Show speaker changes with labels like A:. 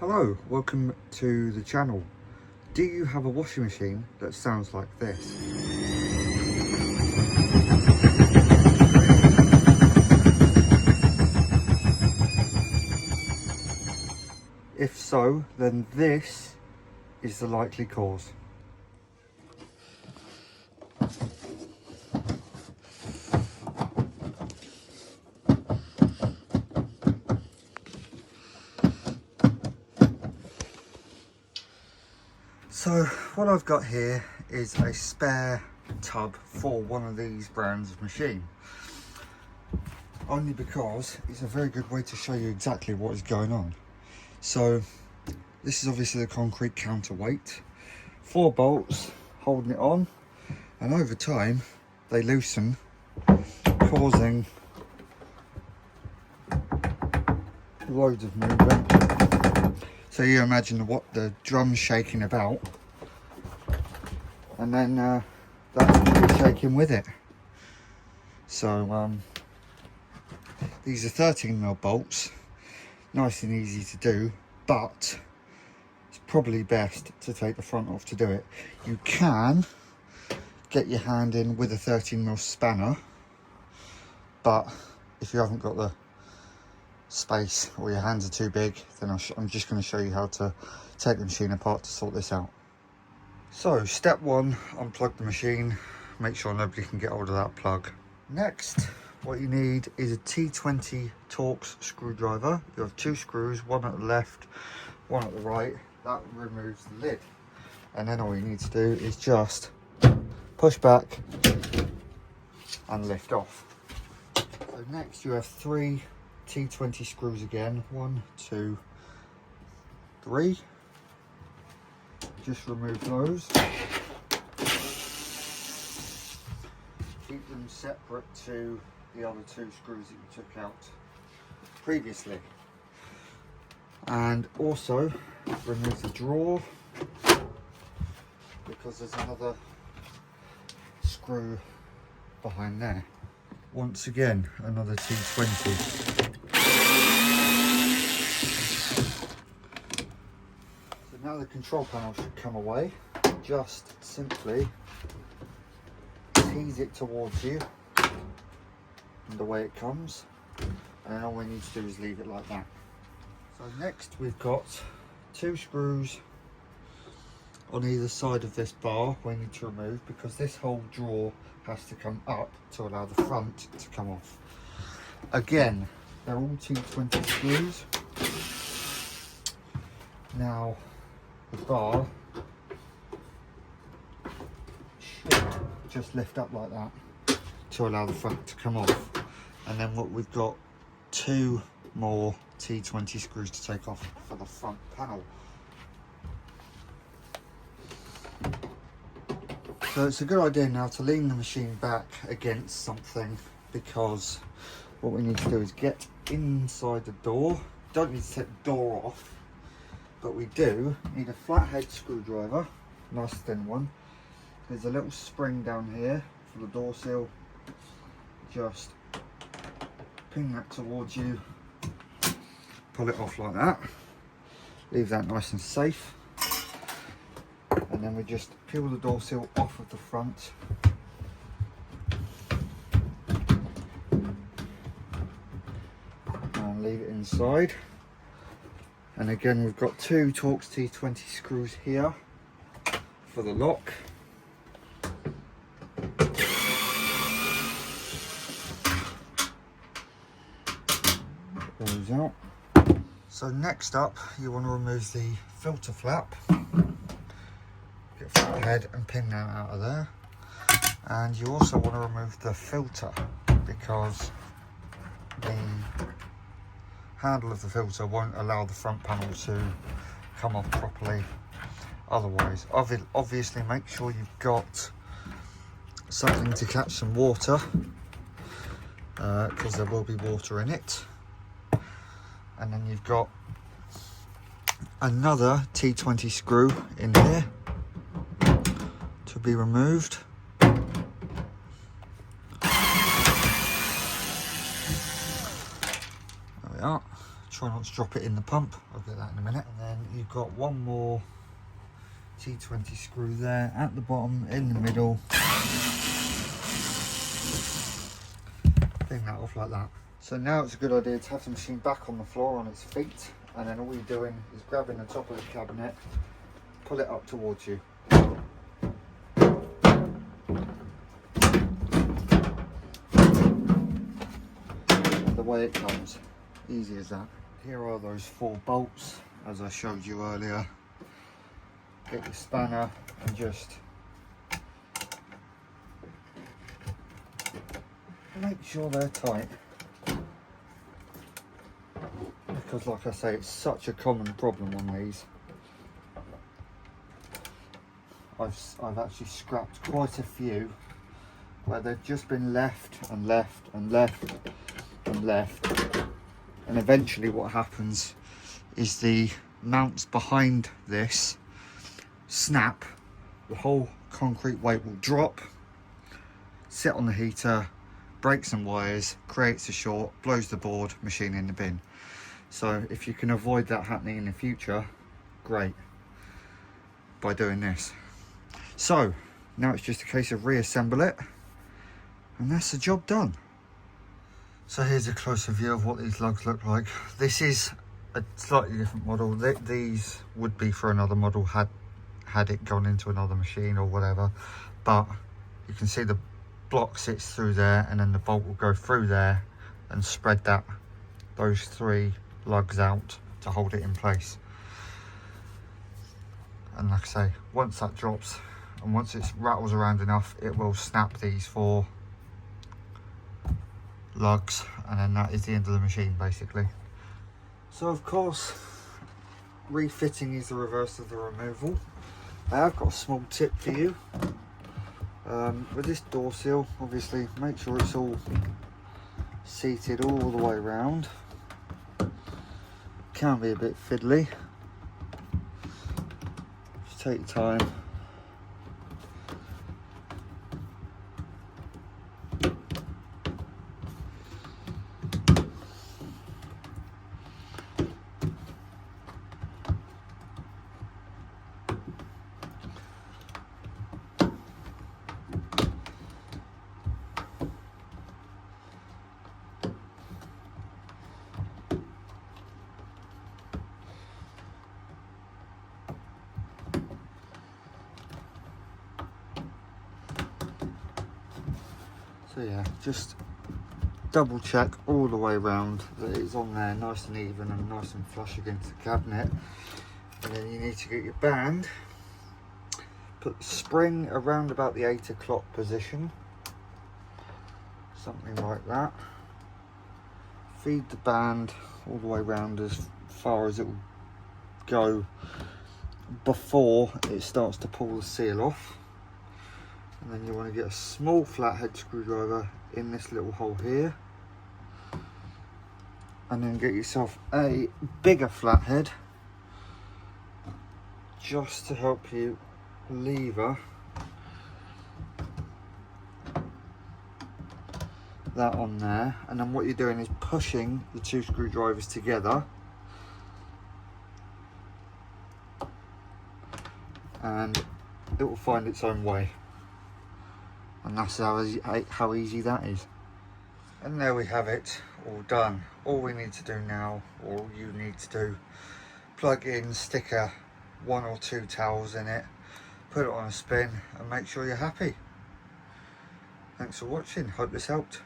A: Hello, welcome to the channel. Do you have a washing machine that sounds like this? If so, then this is the likely cause. So what I've got here is a spare tub for one of these brands of machine. Only because it's a very good way to show you exactly what is going on. So this is obviously the concrete counterweight, 4 bolts holding it on, and over time they loosen, causing loads of movement. So you imagine what the drum's shaking about, and then that's shaking with it. So these are 13mm bolts, nice and easy to do, but it's probably best to take the front off to do it. You can get your hand in with a 13mm spanner, but if you haven't got the space or your hands are too big, then I'm just going to show you how to take the machine apart to sort this out. So step 1, unplug the machine, make sure nobody can get hold of that plug. Next, what you need is a T20 Torx screwdriver. You have 2 screws, one at the left, one at the right. That removes the lid, and then all you need to do is just push back and lift off. So next you have 3 T20 screws again, 1, 2, 3. Just remove those. Keep them separate to the other 2 screws that you took out previously. And also remove the drawer, because there's another screw behind there. Once again, another T20. Now the control panel should come away. Just simply tease it towards you and away it comes, and then all we need to do is leave it like that. So next we've got 2 screws on either side of this bar we need to remove, because this whole drawer has to come up to allow the front to come off. Again, they're all T20 screws. Now the bar should just lift up like that to allow the front to come off, and then what we've got 2 more T20 screws to take off for the front panel. So it's a good idea now to lean the machine back against something, because what we need to do is get inside the door. Don't need to take the door off, but we do need a flathead screwdriver, nice thin one. There's a little spring down here for the door seal. Just ping that towards you, pull it off like that, leave that nice and safe, and then we just peel the door seal off of the front. And leave it inside. And again, we've got 2 Torx T20 screws here for the lock. Those out. So next up, you want to remove the filter flap. Get the head and pin that out of there. And you also want to remove the filter, because the handle of the filter won't allow the front panel to come off properly otherwise. Obviously make sure you've got something to catch some water, because there will be water in it. And then you've got another T20 screw in here to be removed. There we are. try not to drop it in the pump. I'll get that in a minute. And then you've got one more T20 screw there at the bottom, in the middle. Bring that off like that. So now it's a good idea to have the machine back on the floor on its feet, and then all you're doing is grabbing the top of the cabinet, pull it up towards you. And away it comes. Easy as that. Here are those 4 bolts, as I showed you earlier. Get your spanner and just make sure they're tight, because like I say, it's such a common problem on these. I've actually scrapped quite a few where they've just been left and left and left and left, and eventually what happens is the mounts behind this snap, the whole concrete weight will drop, sit on the heater, break some wires, creates a short, blows the board, machine in the bin. So if you can avoid that happening in the future, great, by doing this. So now it's just a case of reassemble it, and that's the job done. So here's a closer view of what these lugs look like. This is a slightly different model. These would be for another model had it gone into another machine or whatever, but you can see the block sits through there, and then the bolt will go through there and spread those 3 lugs out to hold it in place. And like I say, once that drops and once it rattles around enough, it will snap these 4 lugs, and then that is the end of the machine basically. So of course, refitting is the reverse of the removal. I've got a small tip for you. With this door seal, obviously make sure it's all seated all the way around. Can be a bit fiddly. Just take your time. So yeah, just double check all the way around that it's on there nice and even and nice and flush against the cabinet. And then you need to get your band, put the spring around about the 8 o'clock position, something like that. Feed the band all the way around as far as it will go before it starts to pull the seal off. And then you want to get a small flathead screwdriver in this little hole here, and then get yourself a bigger flathead just to help you lever that on there. And then what you're doing is pushing the 2 screwdrivers together, and it will find its own way. And that's how easy that is. And there we have it, all done. All we need to do now, or all you need to do, plug in, stick 1 or 2 towels in it, put it on a spin, and make sure you're happy. Thanks for watching, hope this helped.